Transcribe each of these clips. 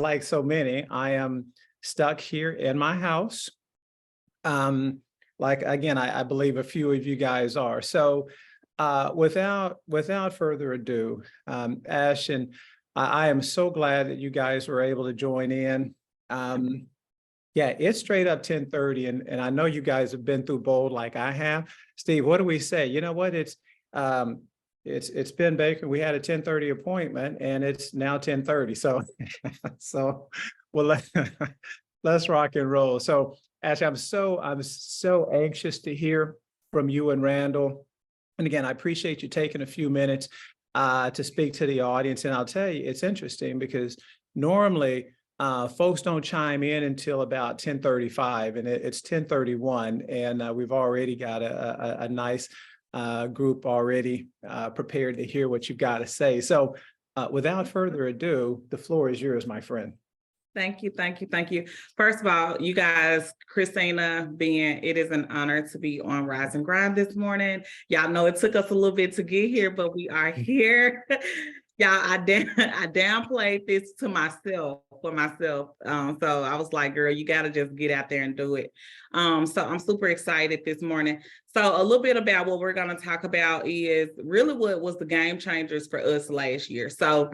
like so many, I am stuck here in my house. Like, again, I believe a few of you guys are. So without further ado, Ash, and I am so glad that you guys were able to join in. Yeah, it's straight up 10:30, and I know you guys have been through bold like I have. Steve, what do we say? You know what? It's Ben Baker. We had a 10:30 appointment, and it's now 10:30. So well, let's rock and roll. So Ash, I'm so anxious to hear from you and Randall. And again, I appreciate you taking a few minutes to speak to the audience. And I'll tell you, it's interesting because normally folks don't chime in until about 10:35, and it's 10:31, and we've already got a nice group already prepared to hear what you've got to say. So without further ado, the floor is yours, my friend. Thank you, thank you, thank you. First of all, you guys, Christina, it is an honor to be on Rise and Grind this morning. Y'all know it took us a little bit to get here, but we are here. Y'all, I downplayed this for myself. So I was like, girl, you got to just get out there and do it. So I'm super excited this morning. So a little bit about what we're going to talk about is really what was the game changers for us last year. So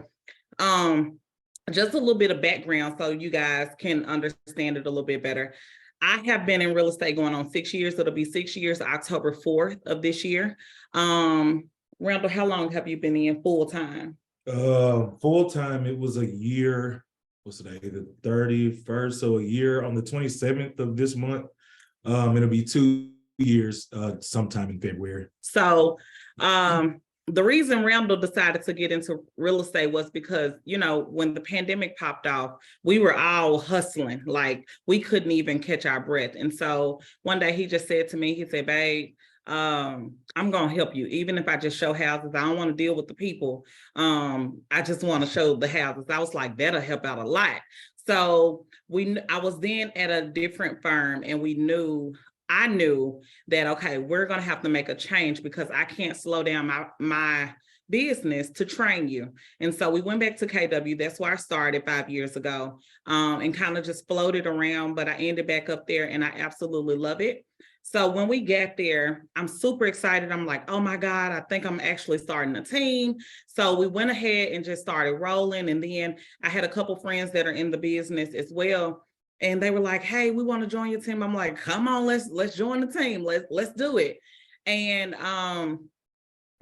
just a little bit of background so you guys can understand it a little bit better. I have been in real estate going on 6 years. It'll be 6 years, October 4th of this year. Randall, how long have you been in full time? Full time, it was a year. What's today? The 31st. So a year on the 27th of this month. It'll be 2 years sometime in February. So the reason Randall decided to get into real estate was because, you know, when the pandemic popped off, we were all hustling, like we couldn't even catch our breath. And so one day he just said to me, he said, babe, I'm going to help you. Even if I just show houses, I don't want to deal with the people. I just want to show the houses. I was like, that'll help out a lot. So I was then at a different firm, and I knew that, okay, we're going to have to make a change because I can't slow down my business to train you. And so we went back to KW. That's where I started 5 years ago, and kind of just floated around, but I ended back up there, and I absolutely love it. So when we got there, I'm super excited. I'm like, oh my God, I think I'm actually starting a team. So we went ahead and just started rolling. And then I had a couple friends that are in the business as well. And they were like, hey, we want to join your team. I'm like, come on, let's join the team. Let's do it. And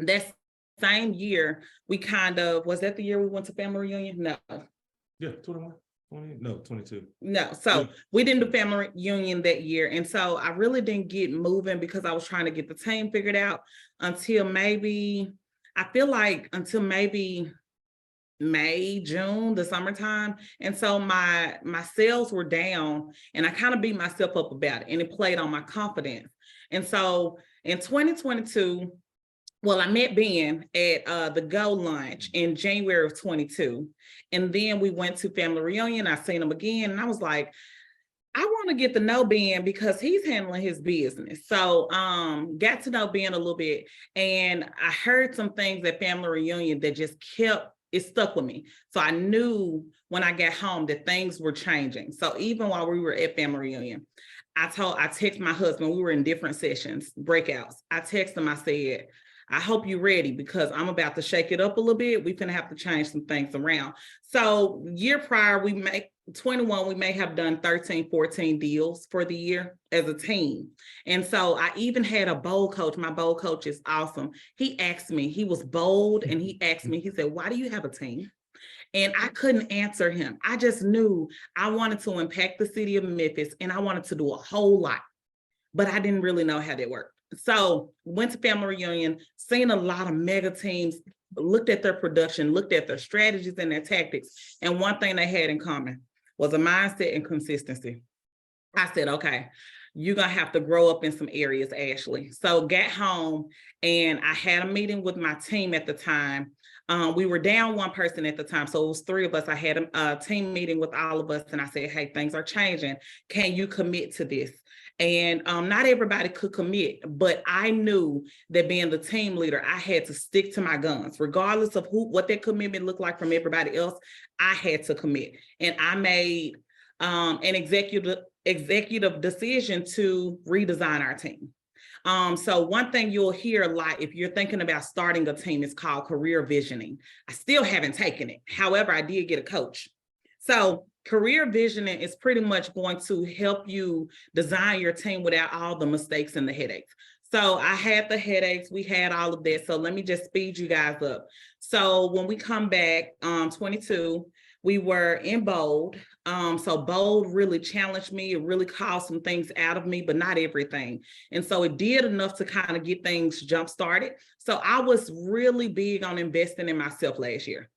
that same year, was that the year we went to family reunion? No. Yeah, 21. 20, no, 22. No, so we didn't do family reunion that year. And so I really didn't get moving because I was trying to get the team figured out until maybe May, June, the summertime. And so my sales were down, and I kind of beat myself up about it, and it played on my confidence. And so in 2022, well, I met Ben at the Go lunch in January of 22. And then we went to family reunion. I seen him again, and I was like, I want to get to know Ben because he's handling his business. So got to know Ben a little bit. And I heard some things at family reunion that just it stuck with me. So I knew when I got home that things were changing. So even while we were at family reunion, I texted my husband, we were in different sessions, breakouts. I texted him, I said, I hope you're ready because I'm about to shake it up a little bit. We're going to have to change some things around. So year prior, 21, we may have done 13, 14 deals for the year as a team. And so I even had a bold coach. My bold coach is awesome. He asked me, he was bold, and he asked me, he said, why do you have a team? And I couldn't answer him. I just knew I wanted to impact the city of Memphis, and I wanted to do a whole lot, but I didn't really know how that worked. So went to family reunion, seen a lot of mega teams, looked at their production, looked at their strategies and their tactics. And one thing they had in common was a mindset and consistency. I said, okay, you're going to have to grow up in some areas, Ashley. So got home, and I had a meeting with my team at the time. We were down one person at the time, so it was 3 of us. I had a team meeting with all of us, and I said, hey, things are changing. Can you commit to this? And not everybody could commit, but I knew that being the team leader, I had to stick to my guns, regardless of what that commitment looked like from everybody else. I had to commit, and I made an executive decision to redesign our team. So one thing you'll hear a lot if you're thinking about starting a team is called career visioning. I still haven't taken it. However, I did get a coach. So career visioning is pretty much going to help you design your team without all the mistakes and the headaches. So I had the headaches, we had all of that. So let me just speed you guys up. So when we come back, 22, we were in Bold. So Bold really challenged me. It really called some things out of me, but not everything. And so it did enough to kind of get things jump started. So I was really big on investing in myself last year.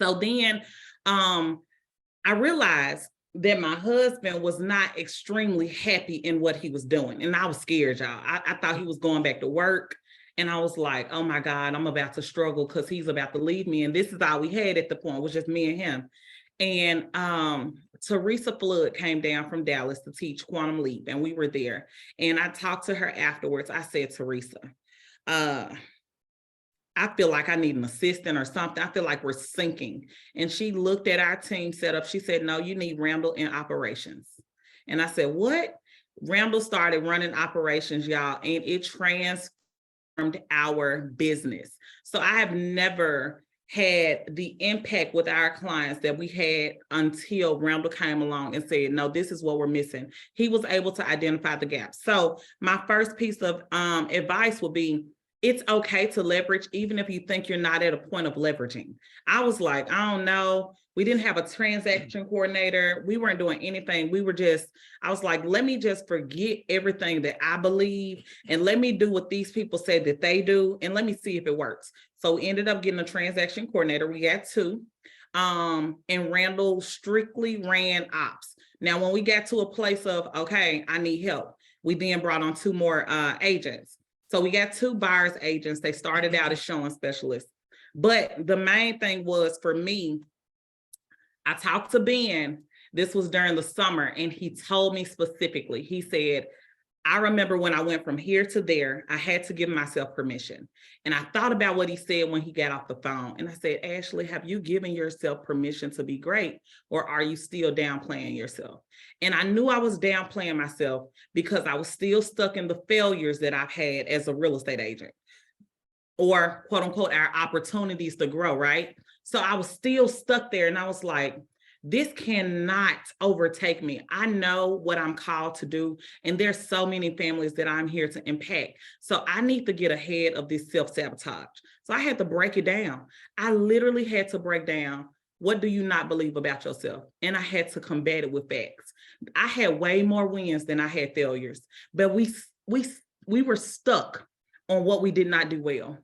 So then I realized that my husband was not extremely happy in what he was doing. And I was scared, y'all. I thought he was going back to work. And I was like, oh my God, I'm about to struggle because he's about to leave me. And this is all we had at the point, was just me and him. And Teresa Flood came down from Dallas to teach Quantum Leap, and we were there. And I talked to her afterwards. I said, Teresa, I feel like I need an assistant or something. I feel like we're sinking. And she looked at our team setup. She said, no, you need Randall in operations. And I said, what? Randall started running operations, y'all, and it transformed our business. So I have never had the impact with our clients that we had until Randall came along and said, no, this is what we're missing. He was able to identify the gaps. So my first piece of advice would be, it's okay to leverage, even if you think you're not at a point of leveraging. I was like, I don't know. We didn't have a transaction coordinator. We weren't doing anything. I was like, let me just forget everything that I believe and let me do what these people say that they do. And let me see if it works. So we ended up getting a transaction coordinator. We got two. And Randall strictly ran ops. Now, when we got to a place of, okay, I need help, we then brought on two more agents. So we got two buyers agents. They started out as showing specialists. But the main thing was, for me, I talked to Ben. This was during the summer, and he told me specifically, he said, I remember when I went from here to there, I had to give myself permission. And I thought about what he said when he got off the phone. And I said, Ashley, have you given yourself permission to be great, or are you still downplaying yourself? And I knew I was downplaying myself because I was still stuck in the failures that I've had as a real estate agent, or quote unquote, our opportunities to grow, right? So I was still stuck there, and I was like, this cannot overtake me. I know what I'm called to do, and there's so many families that I'm here to impact. So I need to get ahead of this self-sabotage. So I had to break it down. I literally had to break down, what do you not believe about yourself? And I had to combat it with facts. I had way more wins than I had failures, but we were stuck on what we did not do well.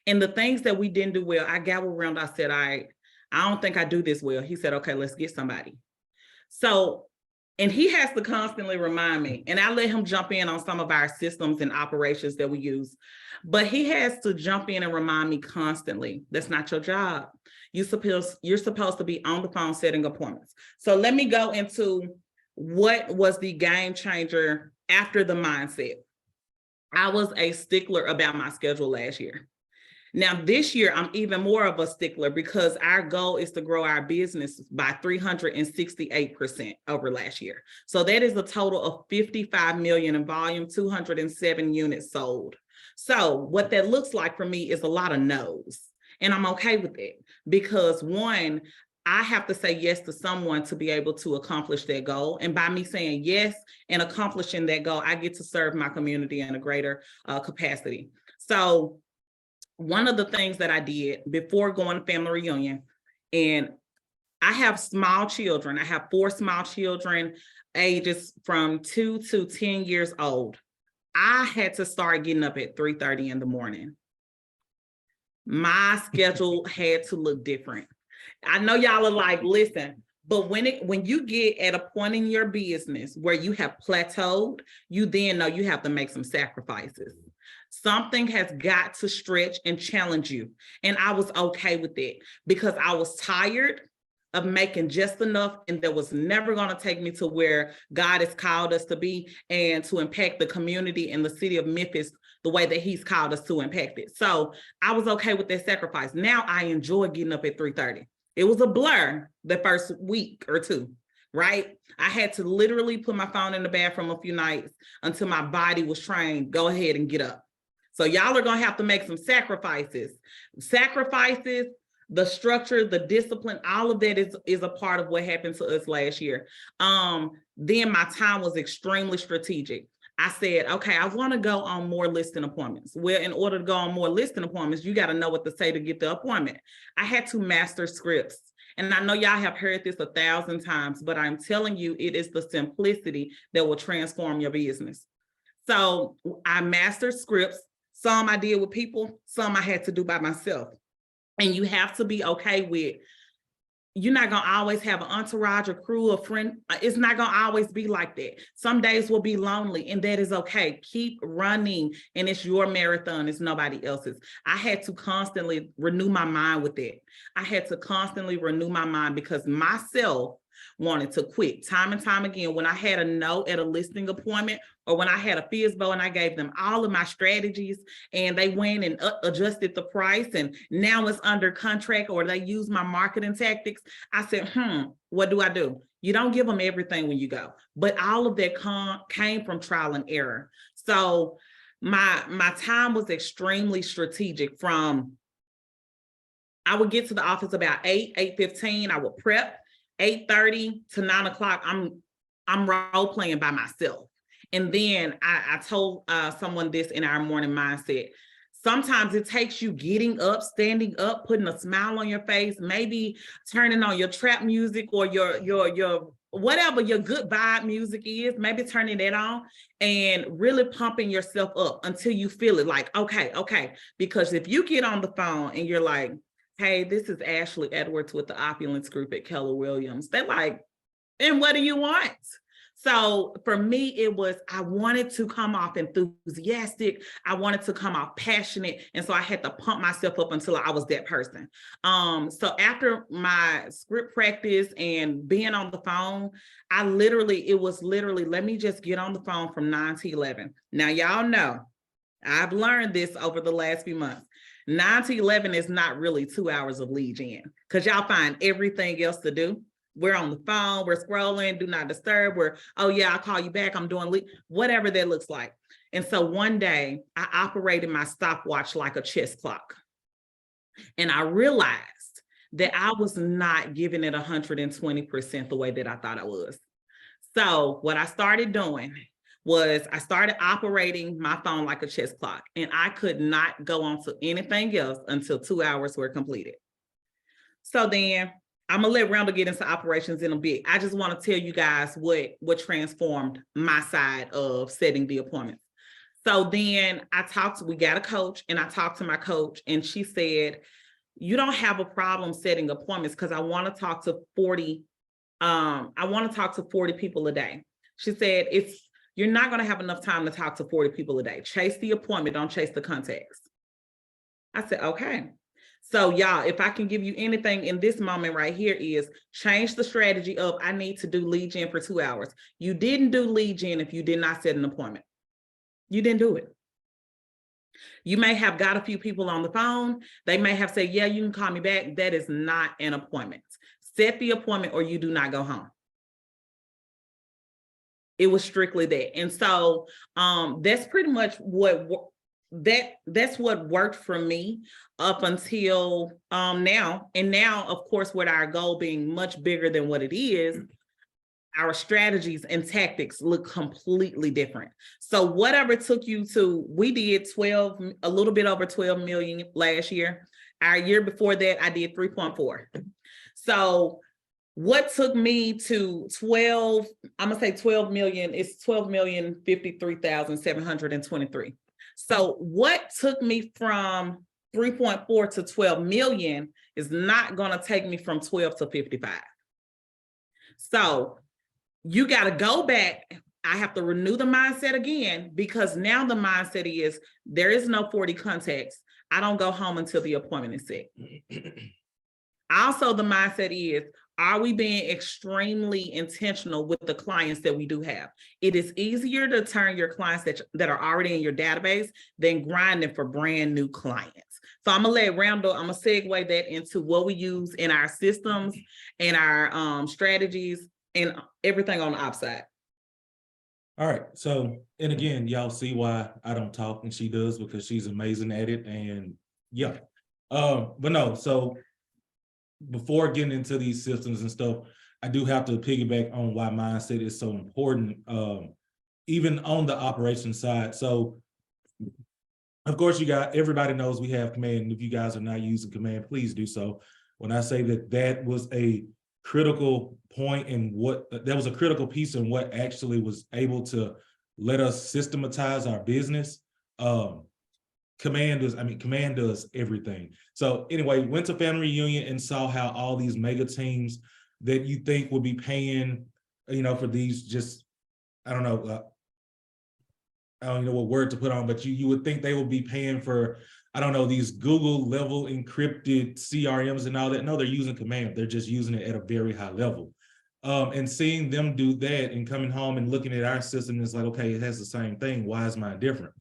And the things that we didn't do well, I got around, I said, I don't think I do this well. He said, okay, let's get somebody. So, and he has to constantly remind me, and I let him jump in on some of our systems and operations that we use, but he has to jump in and remind me constantly, that's not your job. You're supposed to be on the phone setting appointments. So let me go into what was the game changer after the mindset. I was a stickler about my schedule last year. Now, this year, I'm even more of a stickler because our goal is to grow our business by 368% over last year. So that is a total of 55 million in volume, 207 units sold. So what that looks like for me is a lot of no's. And I'm okay with it because, one, I have to say yes to someone to be able to accomplish that goal. And by me saying yes and accomplishing that goal, I get to serve my community in a greater capacity. So one of the things that I did before going to family reunion, and I have small children. I have 4 small children, ages from 2 to 10 years old. I had to start getting up at 3:30 in the morning. My schedule had to look different. I know y'all are like, listen, but when you get at a point in your business where you have plateaued, you then know you have to make some sacrifices. Something has got to stretch and challenge you. And I was okay with it because I was tired. of making just enough, and that was never going to take me to where God has called us to be and to impact the community in the city of Memphis the way that he's called us to impact it. So I was okay with that sacrifice. Now I enjoy getting up at 3:30. It was a blur the first week or two, right? I had to literally put my phone in the bathroom a few nights until my body was trained, go ahead and get up. So y'all are going to have to make some sacrifices. The structure, the discipline, all of that is a part of what happened to us last year. Then my time was extremely strategic. I said, okay, I want to go on more listing appointments. Well, in order to go on more listing appointments, you got to know what to say to get the appointment. I had to master scripts. And I know y'all have heard this 1,000 times, but I'm telling you, it is the simplicity that will transform your business. So I mastered scripts. Some I did with people, some I had to do by myself. And you have to be okay with, you're not going to always have an entourage, a crew, a friend. It's not going to always be like that. Some days will be lonely, and that is okay. Keep running, and it's your marathon. It's nobody else's. I had to constantly renew my mind with that. I had to constantly renew my mind because myself wanted to quit time and time again. When I had a no at a listing appointment, or when I had a FISBO and I gave them all of my strategies and they went and adjusted the price and now it's under contract, or they use my marketing tactics, I said, what do? You don't give them everything when you go, but all of that came from trial and error. So my time was extremely strategic. From I would get to the office about 8:15, I would prep. 8:30 to 9 o'clock, I'm role playing by myself. And then I told someone this in our morning mindset. Sometimes it takes you getting up, standing up, putting a smile on your face, maybe turning on your trap music or your whatever your good vibe music is, maybe turning that on and really pumping yourself up until you feel it like, okay. Because if you get on the phone and you're like, hey, this is Ashley Edwards with the Opulence Group at Keller Williams. They're like, and what do you want? So for me, it was, I wanted to come off enthusiastic. I wanted to come off passionate. And so I had to pump myself up until I was that person. So after my script practice and being on the phone, it was literally, let me just get on the phone from 9 to 11. Now, y'all know, I've learned this over the last few months. 9 to 11 is not really 2 hours of lead gen, because y'all find everything else to do. We're on the phone, we're scrolling, do not disturb, oh yeah, I'll call you back, I'm doing lead, whatever that looks like. And so one day I operated my stopwatch like a chess clock. And I realized that I was not giving it 120% the way that I thought I was. So what I started doing was I started operating my phone like a chess clock, and I could not go on to anything else until 2 hours were completed. So then I'm gonna let Randall get into operations in a bit. I just want to tell you guys what transformed my side of setting the appointments. So then we got a coach, and I talked to my coach, and she said, you don't have a problem setting appointments because I want to talk to 40 people a day. She said, you're not going to have enough time to talk to 40 people a day. Chase the appointment, don't chase the contacts. I said, okay. So y'all, if I can give you anything in this moment right here is change the strategy of, I need to do lead gen for 2 hours. You didn't do lead gen if you did not set an appointment. You didn't do it. You may have got a few people on the phone. They may have said, yeah, you can call me back. That is not an appointment. Set the appointment or you do not go home. It was strictly that. And so that's pretty much that's what worked for me up until now. And now, of course, with our goal being much bigger than what it is, our strategies and tactics look completely different. So whatever took you to, we did a little bit over 12 million last year. Our year before that, I did 3.4. So what took me to 12, I'm gonna say 12 million, it's 12,053,723. So what took me from 3.4 to 12 million is not gonna take me from 12 to 55. So you gotta go back. I have to renew the mindset again, because now the mindset is there is no 40 contacts. I don't go home until the appointment is set. Also, the mindset is, are we being extremely intentional with the clients that we do have? It is easier to turn your clients that are already in your database than grinding for brand new clients. So I'm gonna let Randall, I'm gonna segue that into what we use in our systems and our strategies and everything on the ops side. All right. So, and again, y'all see why I don't talk and she does, because she's amazing at it. And yeah. But no, so before getting into these systems and stuff, I do have to piggyback on why mindset is so important, even on the operations side. So of course, everybody knows we have command. And if you guys are not using command, please do so. When I say that was a critical point in that was a critical piece in what actually was able to let us systematize our business. Command does everything. So anyway, went to family reunion and saw how all these mega teams that you think would be paying, for these just, I don't know what word to put on, but you would think they would be paying for, I don't know, these Google level encrypted CRMs and all that. No, they're using command. They're just using it at a very high level. And seeing them do that and coming home and looking at our system is like, okay, it has the same thing. Why is mine different?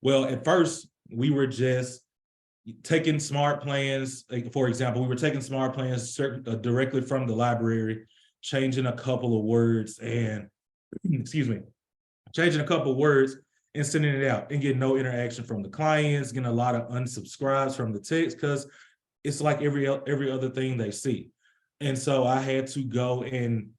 Well, at first we were just taking smart plans. Like, for example, we were taking smart plans directly from the library, changing a couple of words and, changing a couple of words and sending it out and getting no interaction from the clients, getting a lot of unsubscribes from the text, because it's like every other thing they see. And so I had to go and,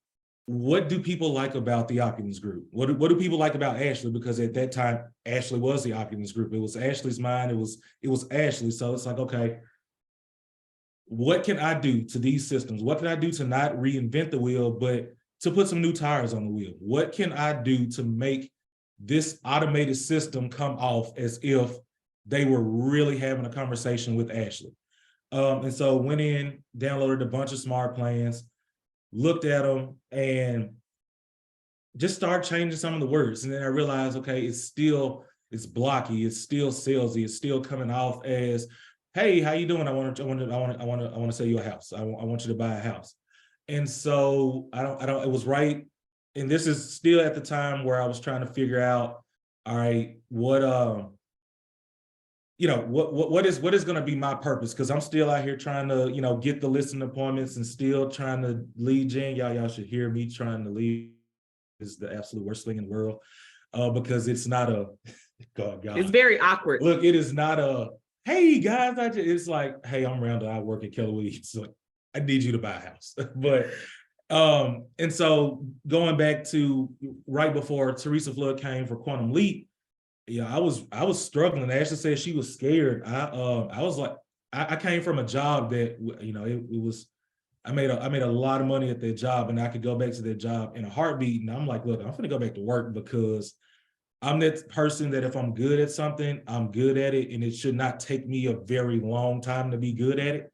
what do people like about the Opulence Group? What do people like about Ashley? Because at that time, Ashley was the Opulence Group. It was Ashley's mind. It was Ashley. So it's like, okay, what can I do to these systems? What can I do to not reinvent the wheel, but to put some new tires on the wheel? What can I do to make this automated system come off as if they were really having a conversation with Ashley? And so went in, downloaded a bunch of smart plans, looked at them, and just started changing some of the words. And then I realized, okay, it's blocky, it's still salesy, it's still coming off as, hey, how you doing? I want to sell you a house. I want you to buy a house. And so it was right. And this is still at the time where I was trying to figure out, all right, what is going to be my purpose? Because I'm still out here trying to, get the listing appointments and still trying to lead gen. Y'all should hear me trying to lead is the absolute worst thing in the world, because it's not a, God. It's very awkward. Look, it is not a, hey guys, it's like, hey, I'm Randall, I work at Keller Williams. So I need you to buy a house. But, and so going back to right before Teresa Flood came for Quantum Leap, yeah, I was struggling. Ashley said she was scared. I was like, I came from a job that, it was, I made a lot of money at that job, and I could go back to that job in a heartbeat. And I'm like, look, I'm gonna go back to work, because I'm that person that if I'm good at something, I'm good at it, and it should not take me a very long time to be good at it.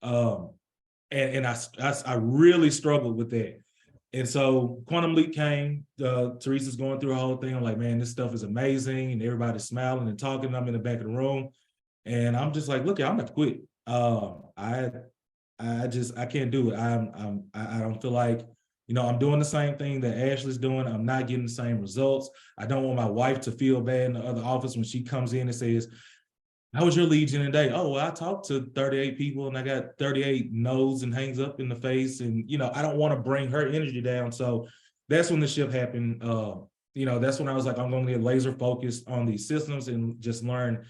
And I really struggled with that. And so Quantum Leap came, Teresa's going through a whole thing. I'm like, man, this stuff is amazing. And everybody's smiling and talking. I'm in the back of the room. And I'm just like, look, I'm gonna quit. I can't do it. I don't feel like, I'm doing the same thing that Ashley's doing. I'm not getting the same results. I don't want my wife to feel bad in the other office when she comes in and says, how was your lead gen today? Oh, well, I talked to 38 people and I got 38 no's and hangs up in the face. And, I don't want to bring her energy down. So that's when the shift happened. That's when I was like, I'm going to get laser focused on these systems and just learn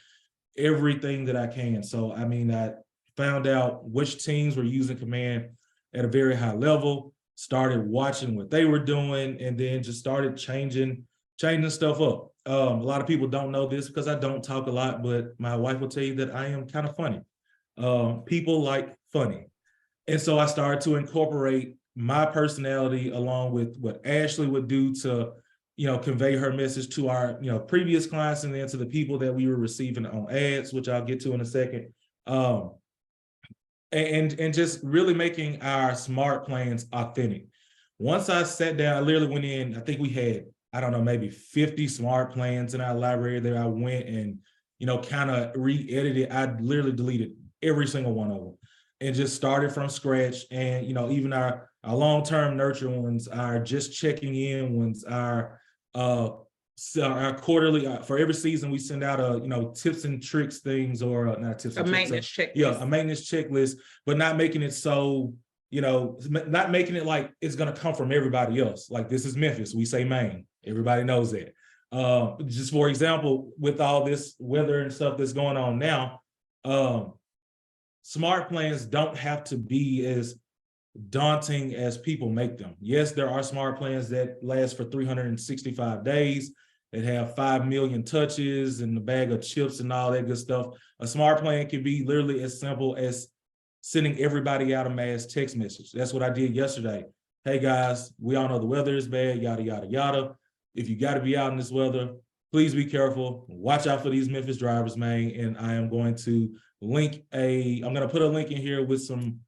everything that I can. So, I found out which teams were using command at a very high level, started watching what they were doing, and then just started changing stuff up. A lot of people don't know this because I don't talk a lot, but my wife will tell you that I am kind of funny. People like funny. And so I started to incorporate my personality along with what Ashley would do to, convey her message to our, previous clients, and then to the people that we were receiving on ads, which I'll get to in a second. And just really making our smart plans authentic. Once I sat down, I literally went in, I think we had, I don't know, maybe 50 smart plans in our library that I went and, kind of re-edited. I literally deleted every single one of them. and just started from scratch. And, you know, even our long-term nurture ones, our just checking in ones, our quarterly, for every season, we send out a, you know, tips and tricks things, or not tips and A tricks. maintenance checklist. Yeah, a maintenance checklist, but not making it so, you know, not making it like it's going to come from everybody else. Like, this is Memphis, we say Maine. Everybody knows that. Just for example, with all this weather and stuff that's going on now, smart plans don't have to be as daunting as people make them. Yes, there are smart plans that last for 365 days, that have 5 million touches and a bag of chips and all that good stuff. A smart plan can be literally as simple as sending everybody out a mass text message. That's what I did yesterday. Hey guys, we all know the weather is bad, yada, yada, yada. If you got to be out in this weather, please be careful. Watch out for these Memphis drivers, man. And I am going to I'm going to put a link in here with some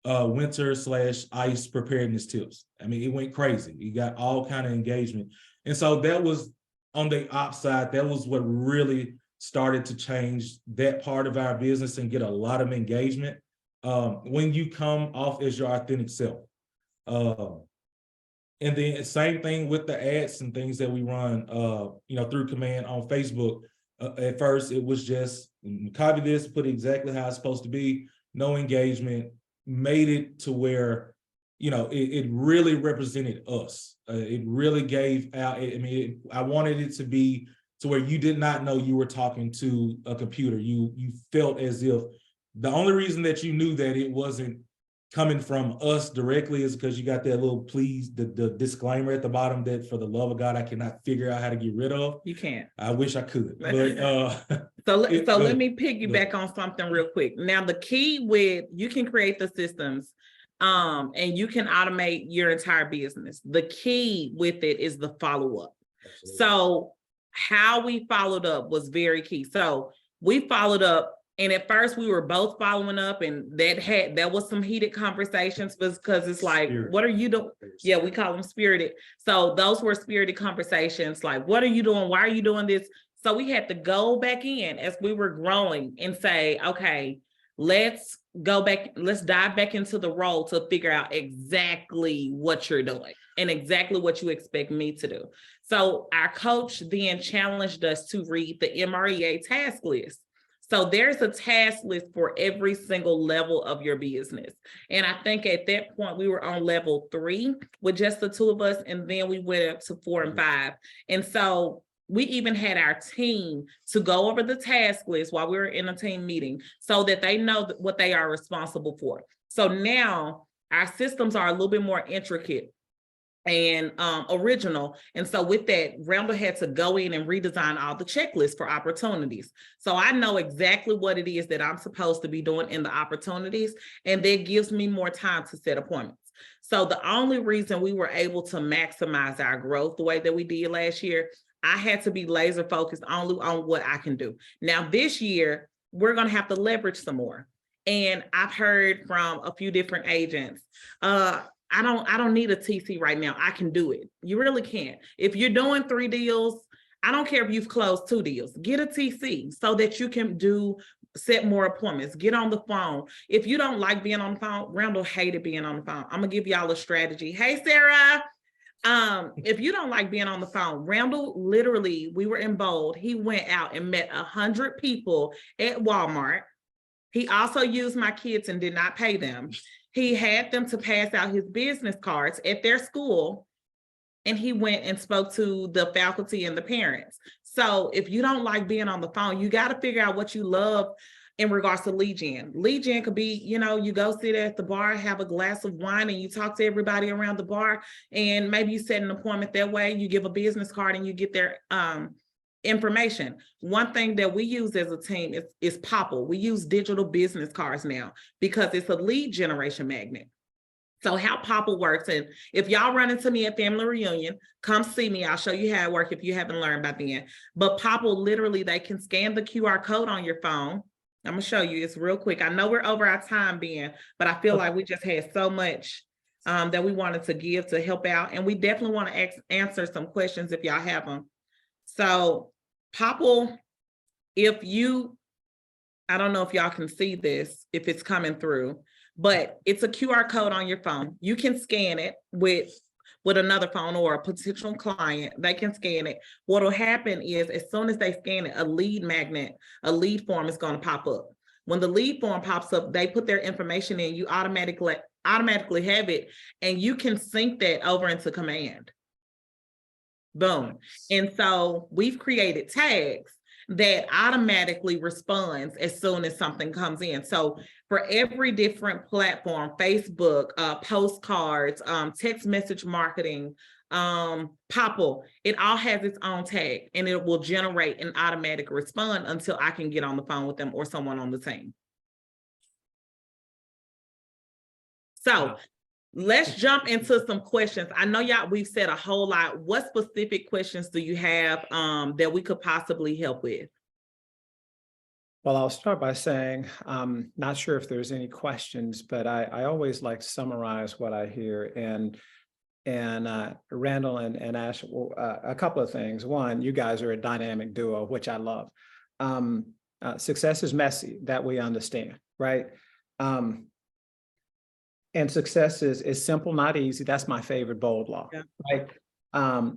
winter/ice preparedness tips. I mean, it went crazy. You got all kind of engagement. And so that was on the ops side. That was what really started to change that part of our business and get a lot of engagement when you come off as your authentic self. And then same thing with the ads and things that we run, you know, through Command on Facebook. At first, it was just copy this, put it exactly how it's supposed to be, no engagement, made it to where, you know, it really represented us. It really gave out, I mean, I wanted it to be to where you did not know you were talking to a computer. You felt as if the only reason that you knew that it wasn't coming from us directly is because you got that little please, the disclaimer at the bottom that for the love of God, I cannot figure out how to get rid of. You can't. I wish I could, but so let me piggyback on something real quick. Now, the key with, you can create the systems and you can automate your entire business. The key with it is the follow-up. So how we followed up was very key. So we followed up, and at first we were both following up, and that was some heated conversations because it's like, Spirit. What are you doing? Yeah, we call them spirited. So those were spirited conversations. Like, what are you doing? Why are you doing this? So we had to go back in as we were growing and say, okay, let's go back. Let's dive back into the role to figure out exactly what you're doing and exactly what you expect me to do. So our coach then challenged us to read the MREA task list. So there's a task list for every single level of your business. And I think at that point we were on level 3 with just the two of us. And then we went up to 4 and 5. And so we even had our team to go over the task list while we were in a team meeting so that they know what they are responsible for. So now our systems are a little bit more intricate and original. And so with that, Randall had to go in and redesign all the checklists for opportunities. So I know exactly what it is that I'm supposed to be doing in the opportunities, and that gives me more time to set appointments. So the only reason we were able to maximize our growth the way that we did last year, I had to be laser focused only on what I can do. Now this year, we're going to have to leverage some more. And I've heard from a few different agents, I don't need a TC right now. I can do it. You really can't. If you're doing 3 deals, I don't care if you've closed 2 deals, get a TC so that you can set more appointments, get on the phone. If you don't like being on the phone, Randall hated being on the phone. I'm gonna give y'all a strategy. Hey, Sarah. If you don't like being on the phone, Randall literally, we were in Bold. He went out and met 100 people at Walmart. He also used my kids and did not pay them. He had them to pass out his business cards at their school, and he went and spoke to the faculty and the parents. So if you don't like being on the phone, you got to figure out what you love in regards to lead gen. Lead gen could be, you know, you go sit at the bar, have a glass of wine, and you talk to everybody around the bar, and maybe you set an appointment that way. You give a business card and you get their information. One thing that we use as a team is Popple. We use digital business cards now because it's a lead generation magnet. So how Popple works, and if y'all run into me at family reunion, come see me. I'll show you how it works if you haven't learned by then. But Popple, literally, they can scan the QR code on your phone. I'm gonna show you. It's real quick. I know we're over our time, Ben, but I feel like we just had so much that we wanted to give to help out, and we definitely want to answer some questions if y'all have them. So Popple, if you I don't know if y'all can see this, if it's coming through, but it's a QR code on your phone. You can scan it with another phone or a potential client. They can scan it. What will happen is as soon as they scan it, a lead magnet, a lead form is going to pop up. When the lead form pops up, they put their information in, you automatically have it, and you can sync that over into Command. Boom. And so we've created tags that automatically responds as soon as something comes in. So for every different platform, Facebook, postcards, text message marketing, Popple, it all has its own tag, and it will generate an automatic response until I can get on the phone with them or someone on the team. So let's jump into some questions. I know y'all, we've said a whole lot. What specific questions do you have that we could possibly help with? Well, I'll start by saying, I'm not sure if there's any questions, but I always like to summarize what I hear. And Randall and Ash, a couple of things. One, you guys are a dynamic duo, which I love. Success is messy, that we understand, right? And success is simple, not easy. That's my favorite bold law, Yeah. right?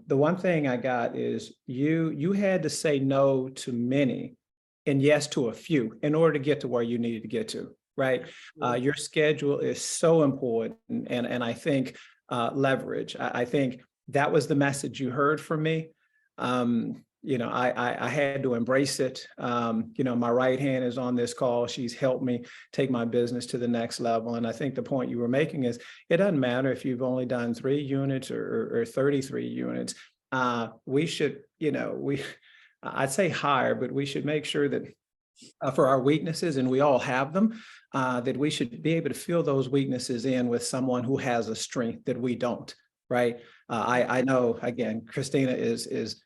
The one thing I got is you had to say no to many and yes to a few in order to get to where you needed to get to, right? Your schedule is so important, and I think leverage. I think that was the message you heard from me. I had to embrace it. My right hand is on this call. She's helped me take my business to the next level. And I think the point you were making is it doesn't matter if you've only done 3 units or 33 units. We should, I'd say hire, but we should make sure that for our weaknesses, and we all have them, that we should be able to fill those weaknesses in with someone who has a strength that we don't, right? I know, again, Christina is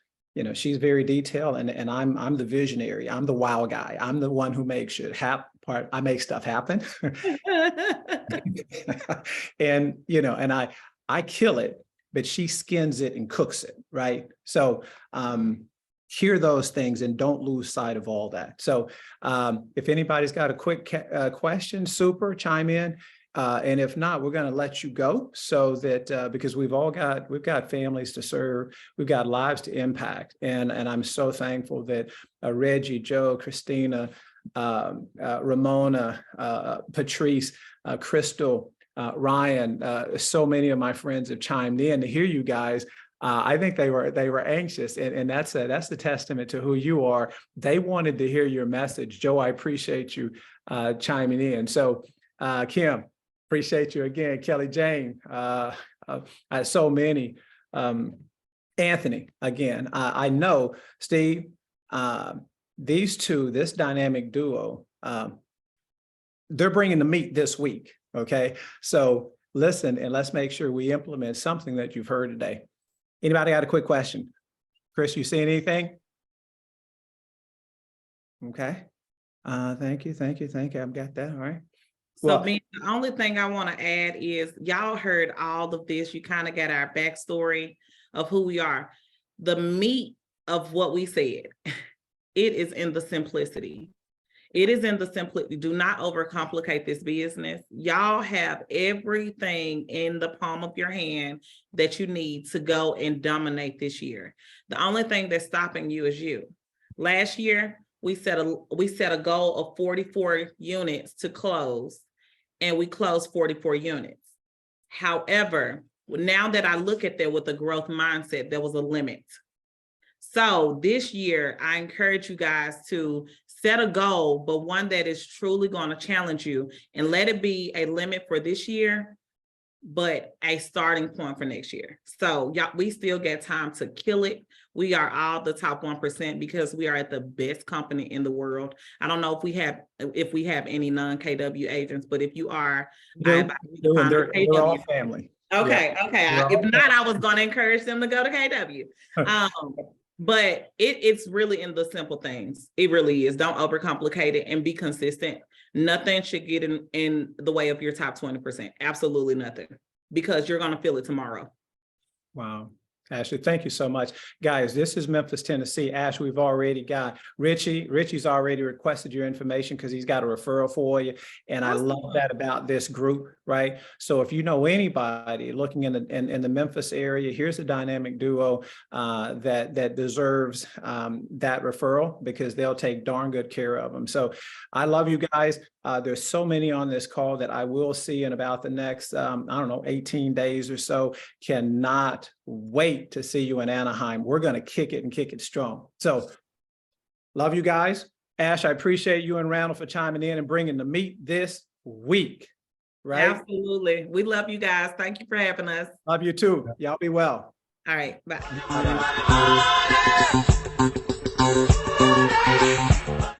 she's very detailed, and I'm the visionary. I'm the wow guy. I'm the one who makes it happen. I make stuff happen. And I kill it, but she skins it and cooks it, right? So hear those things and don't lose sight of all that. So if anybody's got a quick question, super, chime in. And if not, we're going to let you go, so that because we've got families to serve, we've got lives to impact, and I'm so thankful that Reggie, Joe, Christina, Ramona, Patrice, Crystal, Ryan, so many of my friends have chimed in to hear you guys. I think they were anxious, and that's the testament to who you are. They wanted to hear your message. Joe, I appreciate you chiming in. So Kim, appreciate you again. Kelly Jane, so many. Anthony, again, I know, Steve, these two, this dynamic duo, they're bringing the meat this week, okay? So listen, and let's make sure we implement something that you've heard today. Anybody got a quick question? Chris, you see anything? Okay. Thank you. I've got that. All right. So the only thing I want to add is y'all heard all of this. You kind of got our backstory of who we are. The meat of what we said, it is in the simplicity. It is in the simplicity. Do not overcomplicate this business. Y'all have everything in the palm of your hand that you need to go and dominate this year. The only thing that's stopping you is you. Last year, we set a goal of 44 units to close, and we closed 44 units. However, now that I look at that with a growth mindset, there was a limit. So this year, I encourage you guys to set a goal, but one that is truly going to challenge you, and let it be a limit for this year, but a starting point for next year. So y'all, we still get time to kill it. We are all the top 1% because we are at the best company in the world. I don't know if we have any non-KW agents, but if you are, they're all family. Okay, yeah. Okay. If not, I was going to encourage them to go to KW. But it's really in the simple things. It really is. Don't overcomplicate it and be consistent. Nothing should get in the way of your top 20%. Absolutely nothing, because you're going to feel it tomorrow. Wow. Ashley, thank you so much. Guys, this is Memphis, Tennessee. Ash, we've already got Richie. Richie's already requested your information because he's got a referral for you. And I love that about this group, right? So if you know anybody looking in the Memphis area, here's a dynamic duo that deserves that referral, because they'll take darn good care of them. So I love you guys. There's so many on this call that I will see in about the next, I don't know, 18 days or so. Cannot wait to see you in Anaheim. We're going to kick it and kick it strong. So love you guys. Ash, I appreciate you and Randall for chiming in and bringing the meat this week. Right? Absolutely. We love you guys. Thank you for having us. Love you too. Y'all be well. All right. Bye. Bye-bye.